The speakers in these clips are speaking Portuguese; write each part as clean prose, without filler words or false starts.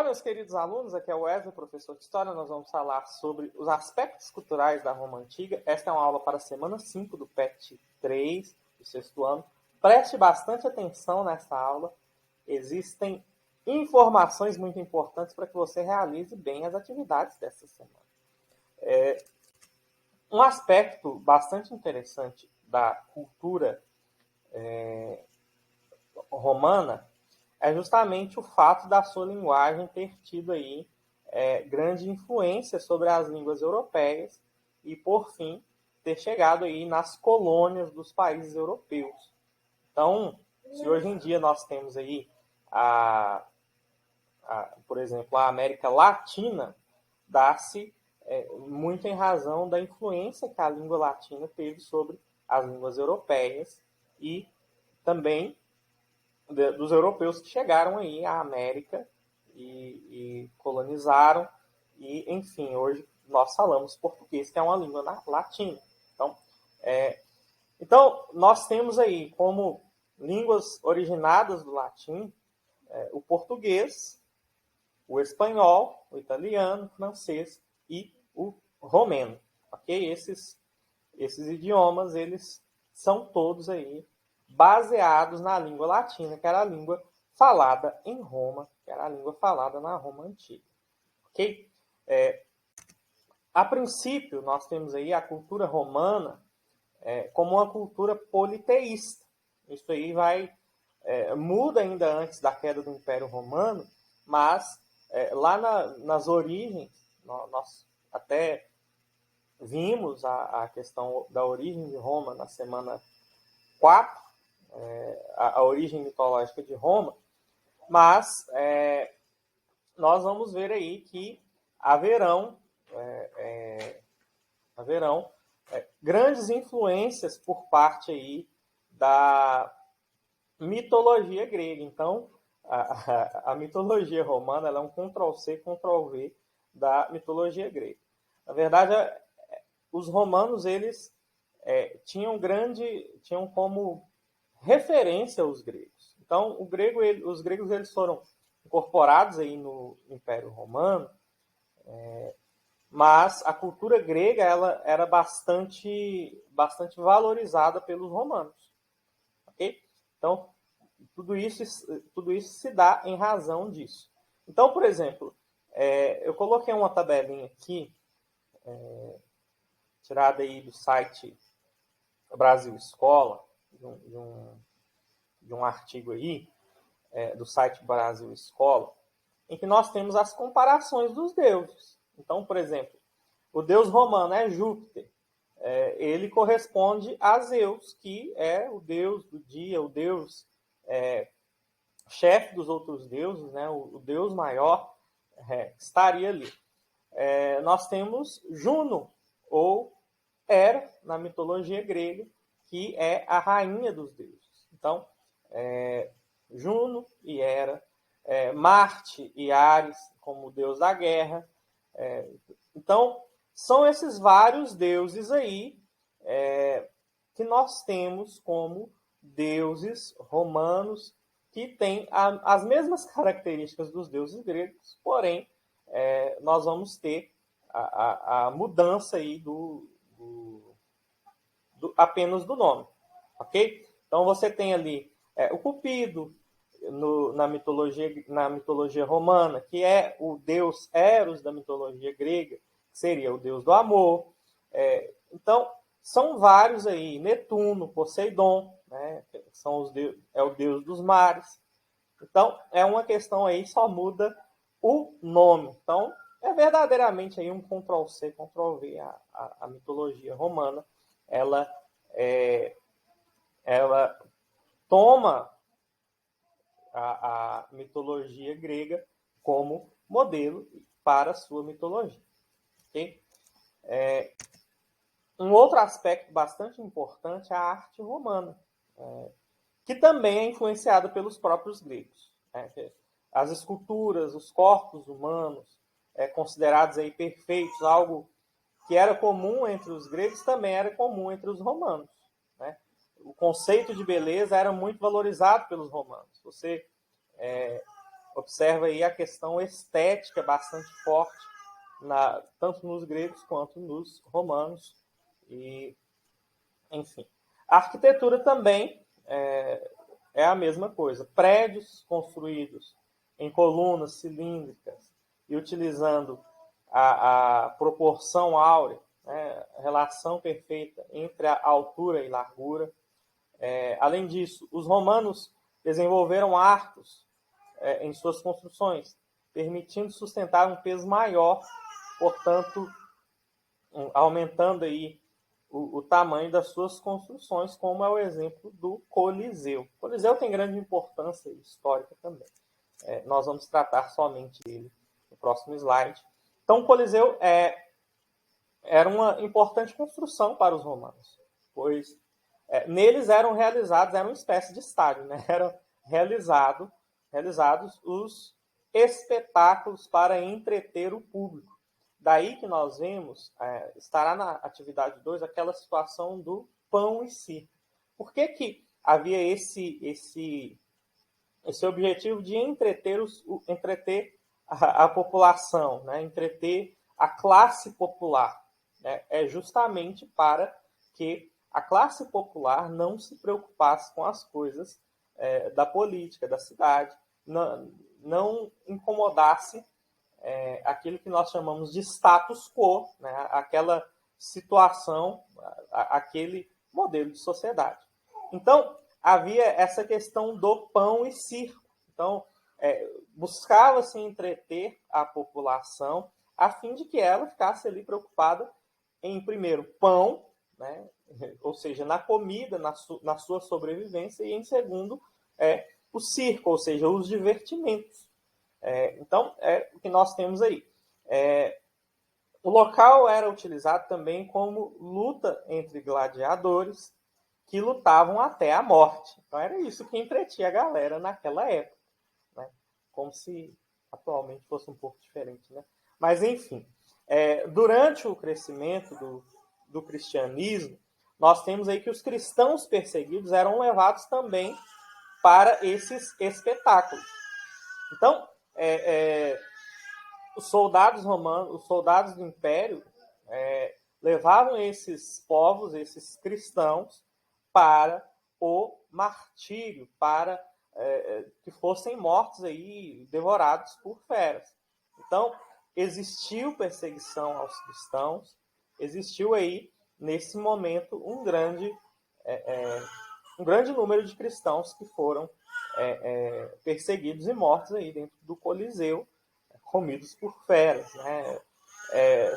meus queridos alunos, aqui é o Wesley, professor de História. Nós vamos falar sobre os aspectos culturais da Roma Antiga. Esta é uma aula para a semana 5 do PET 3, do sexto ano. Preste bastante atenção nessa aula. Existem informações muito importantes para que você realize bem as atividades dessa semana. Um aspecto bastante interessante da cultura romana é justamente o fato da sua linguagem ter tido aí grande influência sobre as línguas europeias e, por fim, ter chegado aí nas colônias dos países europeus. Então, se hoje em dia nós temos aí, por exemplo, a América Latina, dá-se muito em razão da influência que a língua latina teve sobre as línguas europeias e também dos europeus que chegaram aí à América e colonizaram. E, enfim, hoje nós falamos português, que é uma língua latina. Então, nós temos aí como línguas originadas do latim o português, o espanhol, o italiano, o francês e o romeno. Ok? Esses idiomas, eles são todos aí baseados na língua latina, que era a língua falada em Roma, que era a língua falada na Roma Antiga. Ok? A princípio, nós temos aí a cultura romana como uma cultura politeísta. Isso aí muda ainda antes da queda do Império Romano, mas lá nas origens, nós até vimos a questão da origem de Roma na semana 4, a origem mitológica de Roma, mas nós vamos ver aí que haverão grandes influências por parte aí da mitologia grega. Então, a mitologia romana ela é um Ctrl+C, Ctrl+V da mitologia grega. Na verdade, os romanos eles tinham como referência os gregos. Então, os gregos eles foram incorporados aí no Império Romano, mas a cultura grega ela era bastante valorizada pelos romanos. Okay? Então, tudo isso se dá em razão disso. Então, por exemplo, eu coloquei uma tabelinha aqui, tirada aí do site Brasil Escola, de um artigo aí, do site Brasil Escola, em que nós temos as comparações dos deuses. Então, por exemplo, o deus romano é Júpiter. Ele corresponde a Zeus, que é o deus do dia, o deus chefe dos outros deuses, né? O deus maior estaria ali. Nós temos Juno, ou Hera, na mitologia grega, que é a rainha dos deuses. Então, Juno e Hera, Marte e Ares, como o deus da guerra. Então, são esses vários deuses aí que nós temos como deuses romanos que têm as mesmas características dos deuses gregos, porém, nós vamos ter a mudança aí apenas do nome, ok? Então, você tem ali o Cupido, na mitologia romana, que é o deus Eros da mitologia grega, que seria o deus do amor. Então, são vários aí, Netuno, Poseidon, né, é o deus dos mares. Então, é uma questão aí, só muda o nome. Então, é verdadeiramente aí um Ctrl+C, Ctrl+V. A mitologia romana, ela toma a mitologia grega como modelo para a sua mitologia. Okay? Um outro aspecto bastante importante é a arte romana, que também é influenciada pelos próprios gregos. As esculturas, os corpos humanos, considerados aí perfeitos, algo que era comum entre os gregos, também era comum entre os romanos. Né? O conceito de beleza era muito valorizado pelos romanos. Você observa aí a questão estética bastante forte, tanto nos gregos quanto nos romanos. E, enfim. A arquitetura também é a mesma coisa. Prédios construídos em colunas cilíndricas e utilizando a proporção áurea, né, relação perfeita entre a altura e largura. Além disso, os romanos desenvolveram arcos em suas construções, permitindo sustentar um peso maior, portanto, aumentando aí o tamanho das suas construções, como é o exemplo do Coliseu. O Coliseu tem grande importância histórica também. Nós vamos tratar somente dele no próximo slide. Então, o Coliseu era uma importante construção para os romanos, pois neles eram uma espécie de estádio, né? Eram realizados os espetáculos para entreter o público. Daí que nós vemos, estará na atividade 2, aquela situação do pão e circo. Por que havia esse objetivo de entreter a população, né? Entreter a classe popular? É justamente para que a classe popular não se preocupasse com as coisas da política, da cidade, não incomodasse aquilo que nós chamamos de status quo, né? Aquela situação, aquele modelo de sociedade. Então, havia essa questão do pão e circo. Então, buscava-se entreter a população a fim de que ela ficasse ali preocupada em, primeiro, pão, né? Ou seja, na comida, na sua sobrevivência, e em segundo, o circo, ou seja, os divertimentos. Então, o que nós temos aí. O local era utilizado também como luta entre gladiadores que lutavam até a morte. Então, era isso que entretinha a galera naquela época, né? Como se atualmente fosse um pouco diferente, né? Mas, enfim, durante o crescimento do cristianismo, nós temos aí que os cristãos perseguidos eram levados também para esses espetáculos. Então, os soldados romanos, os soldados do Império, levavam esses povos, esses cristãos, para o martírio, para que fossem mortos aí, devorados por feras. Então, existiu perseguição aos cristãos, existiu aí, nesse momento, um grande número de cristãos que foram perseguidos e mortos aí dentro do Coliseu, comidos por feras, né?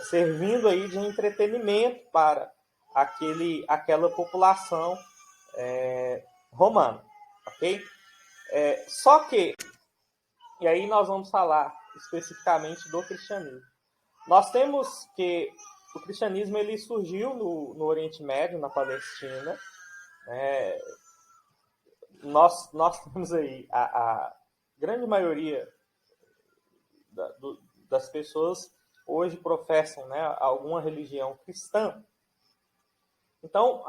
Servindo aí de entretenimento para aquela população romana, ok? Só que, e aí nós vamos falar especificamente do cristianismo. Nós temos que o cristianismo ele surgiu no Oriente Médio, na Palestina. Nós temos aí a grande maioria das pessoas hoje professam, né, alguma religião cristã. Então,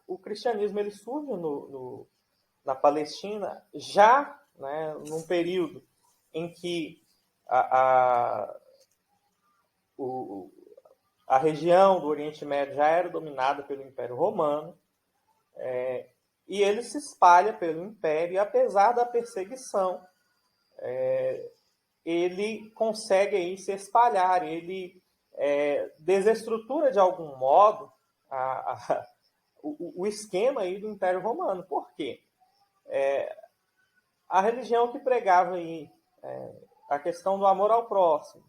o cristianismo ele surge na Palestina já, né, num período em que a região do Oriente Médio já era dominada pelo Império Romano, e ele se espalha pelo Império, e apesar da perseguição, ele consegue aí se espalhar, ele desestrutura de algum modo o esquema aí do Império Romano. Por quê? A religião que pregava aí a questão do amor ao próximo,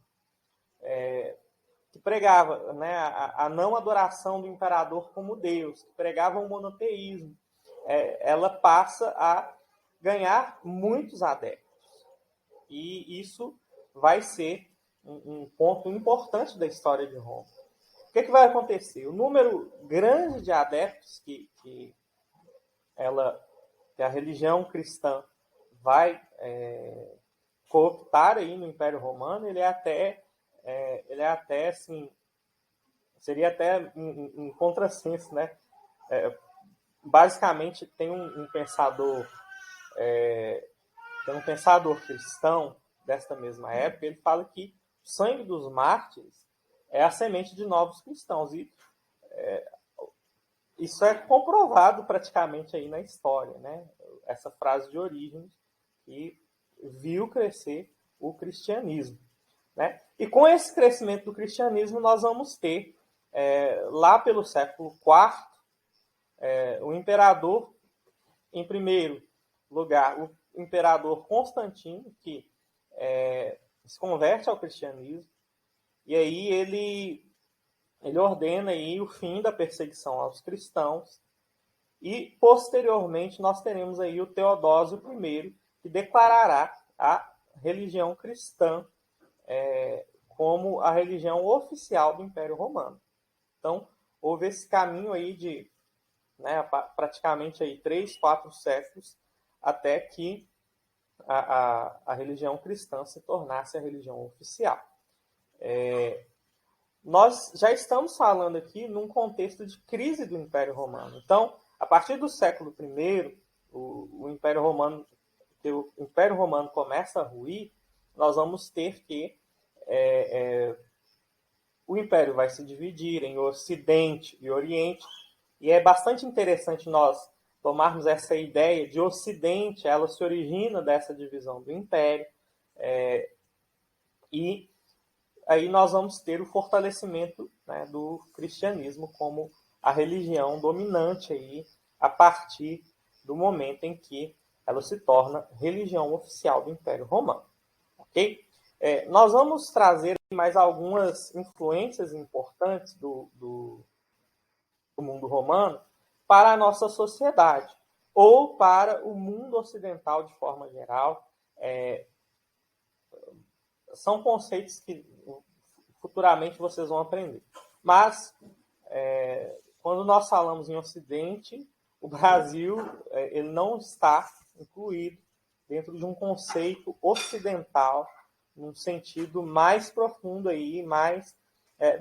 que pregava, né, a não adoração do imperador como Deus, que pregava o monoteísmo, ela passa a ganhar muitos adeptos. E isso vai ser um ponto importante da história de Roma. O que vai acontecer? O número grande de adeptos que a religião cristã vai cooptar aí no Império Romano, ele é até assim, seria até um contrassenso, né? Basicamente tem um pensador cristão desta mesma época, ele fala que o sangue dos mártires é a semente de novos cristãos. E isso é comprovado praticamente aí na história, né? Essa frase de Orígenes, que viu crescer o cristianismo, né? E com esse crescimento do cristianismo, nós vamos ter, lá pelo século IV, o imperador, em primeiro lugar, o imperador Constantino, que se converte ao cristianismo, e aí ele ordena aí o fim da perseguição aos cristãos, e posteriormente nós teremos aí o Teodósio I, que declarará a religião cristã como a religião oficial do Império Romano. Então, houve esse caminho aí de praticamente aí 3, 4 séculos até que a religião cristã se tornasse a religião oficial. Nós já estamos falando aqui num contexto de crise do Império Romano. Então, a partir do século I, o Império Romano, que o Império Romano começa a ruir, nós vamos ter que o Império vai se dividir em Ocidente e Oriente, e é bastante interessante nós tomarmos essa ideia de Ocidente, ela se origina dessa divisão do Império, e aí nós vamos ter o fortalecimento, né, do cristianismo como a religião dominante aí, a partir do momento em que ela se torna religião oficial do Império Romano. Ok? Nós vamos trazer mais algumas influências importantes do mundo romano para a nossa sociedade, ou para o mundo ocidental de forma geral. São conceitos que futuramente vocês vão aprender. Mas, quando nós falamos em Ocidente, o Brasil ele não está incluído dentro de um conceito ocidental, num sentido mais profundo aí, mais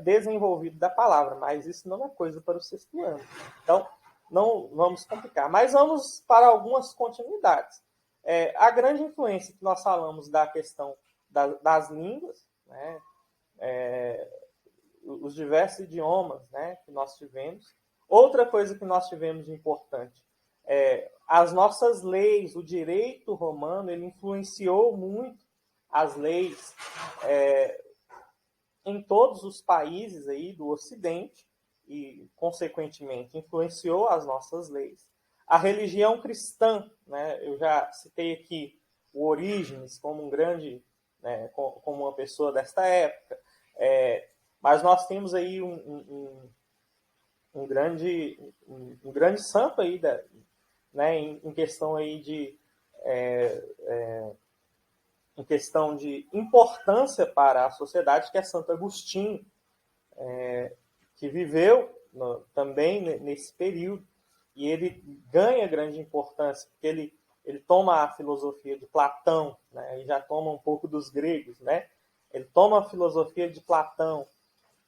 desenvolvido da palavra. Mas isso não é coisa para o sexto ano. Então, não vamos complicar. Mas vamos para algumas continuidades. A grande influência que nós falamos da questão das línguas, né? Os diversos idiomas, né, que nós tivemos. Outra coisa que nós tivemos de importante, as nossas leis, o direito romano, ele influenciou muito as leis em todos os países aí do Ocidente e, consequentemente, influenciou as nossas leis. A religião cristã, né, eu já citei aqui o Orígenes como um grande, como uma pessoa desta época, mas nós temos aí um grande santo aí, né, em questão aí de em questão de importância para a sociedade, que é Santo Agostinho, que viveu também nesse período, e ele ganha grande importância, porque ele toma a filosofia de Platão, né, e já toma um pouco dos gregos, né? Ele toma a filosofia de Platão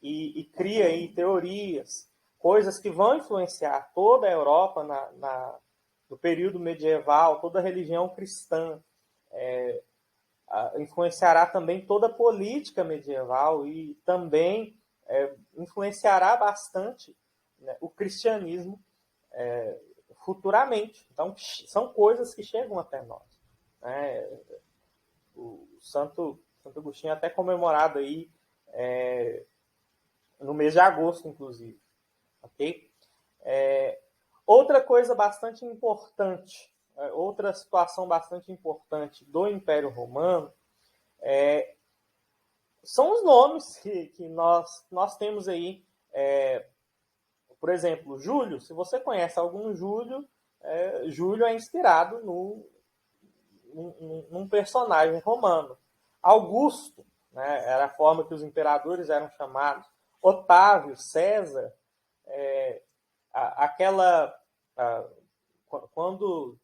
e cria aí teorias, coisas que vão influenciar toda a Europa no período medieval, toda a religião cristã, influenciará também toda a política medieval e também influenciará bastante, né, o cristianismo futuramente. Então, são coisas que chegam até nós, né? O Santo Agostinho é até comemorado aí no mês de agosto, inclusive. Ok? Outra coisa bastante importante, outra situação bastante importante do Império Romano são os nomes que nós temos aí. Por exemplo, Júlio, se você conhece algum Júlio, Júlio é inspirado num personagem romano. Augusto, né, era a forma que os imperadores eram chamados. Otávio, César, quando,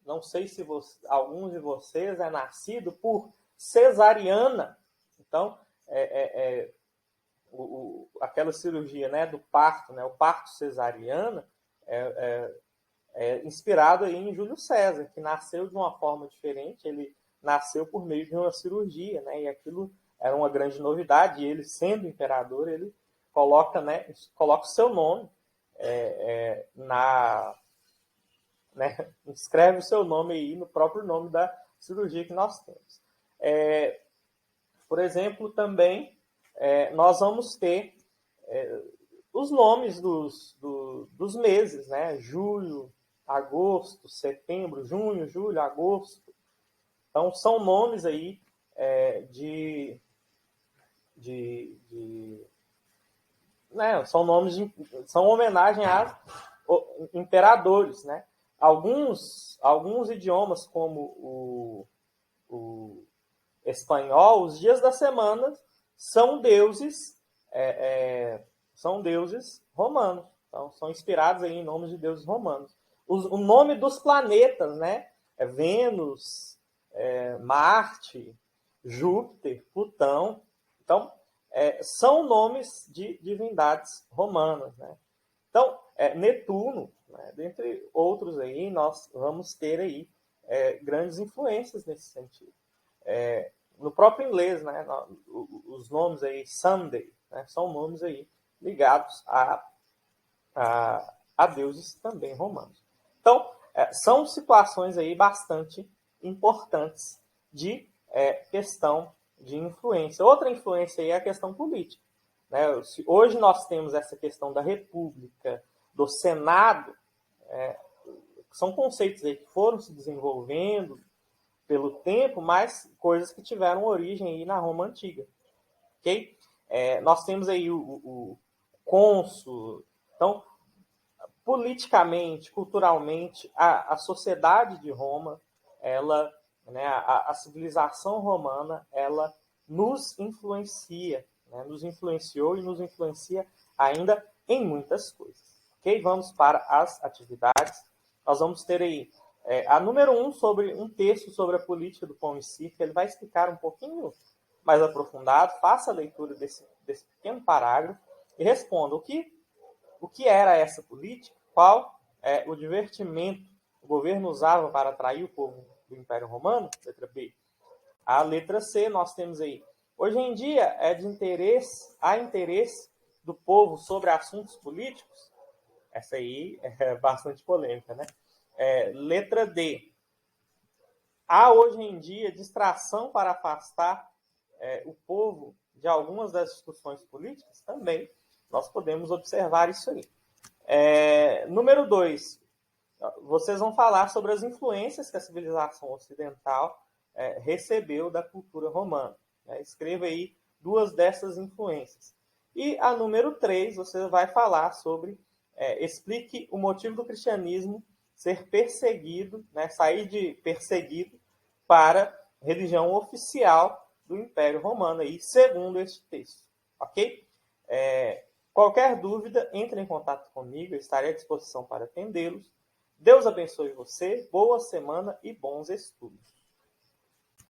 não sei se alguns de vocês é nascido por cesariana, então aquela cirurgia, né, do parto, né, o parto cesariano, inspirado aí em Júlio César, que nasceu de uma forma diferente. Ele nasceu por meio de uma cirurgia, né? E aquilo era uma grande novidade. E ele, sendo imperador, ele coloca, né, coloca o seu nome né, escreve o seu nome aí no próprio nome da cirurgia que nós temos. Por exemplo, também nós vamos ter os nomes dos meses, né? Julho, agosto, setembro, junho, julho, agosto. Então, são nomes aí né, são homenagem a imperadores, né? Alguns idiomas, como o espanhol, os dias da semana são deuses romanos. Então, são inspirados aí em nomes de deuses romanos. O nome dos planetas, né? Vênus, Marte, Júpiter, Plutão. Então, são nomes de divindades romanas, né? Então, Netuno, né, dentre outros aí, nós vamos ter aí grandes influências nesse sentido. No próprio inglês, né, os nomes aí, Sunday, né, são nomes aí ligados a deuses também romanos. Então, são situações aí bastante importantes de questão de influência. Outra influência aí é a questão política. Né? Hoje nós temos essa questão da república, do senado, que são conceitos aí que foram se desenvolvendo pelo tempo, mas coisas que tiveram origem aí na Roma Antiga. Okay? Nós temos aí o cônsul. Então, politicamente, culturalmente, a sociedade de Roma, ela, né, a civilização romana, ela nos influencia, né, nos influenciou e nos influencia ainda em muitas coisas. Ok? Vamos para as atividades. Nós vamos ter aí a número 1 sobre um texto sobre a política do pão e circo. Ele vai explicar um pouquinho mais aprofundado. Faça a leitura desse pequeno parágrafo e responda o que era essa política, qual o divertimento o governo usava para atrair o povo do Império Romano, letra B. A letra C, nós temos aí, hoje em dia há interesse do povo sobre assuntos políticos? Essa aí é bastante polêmica, né? Letra D, há hoje em dia distração para afastar o povo de algumas das discussões políticas? Também nós podemos observar isso aí. Número 2, vocês vão falar sobre as influências que a civilização ocidental recebeu da cultura romana. Escreva aí 2 dessas influências. E a número 3, você vai falar sobre, explique o motivo do cristianismo ser perseguido, né, sair de perseguido para religião oficial do Império Romano, aí, segundo este texto. Ok? Qualquer dúvida, entre em contato comigo, eu estarei à disposição para atendê-los. Deus abençoe você, boa semana e bons estudos.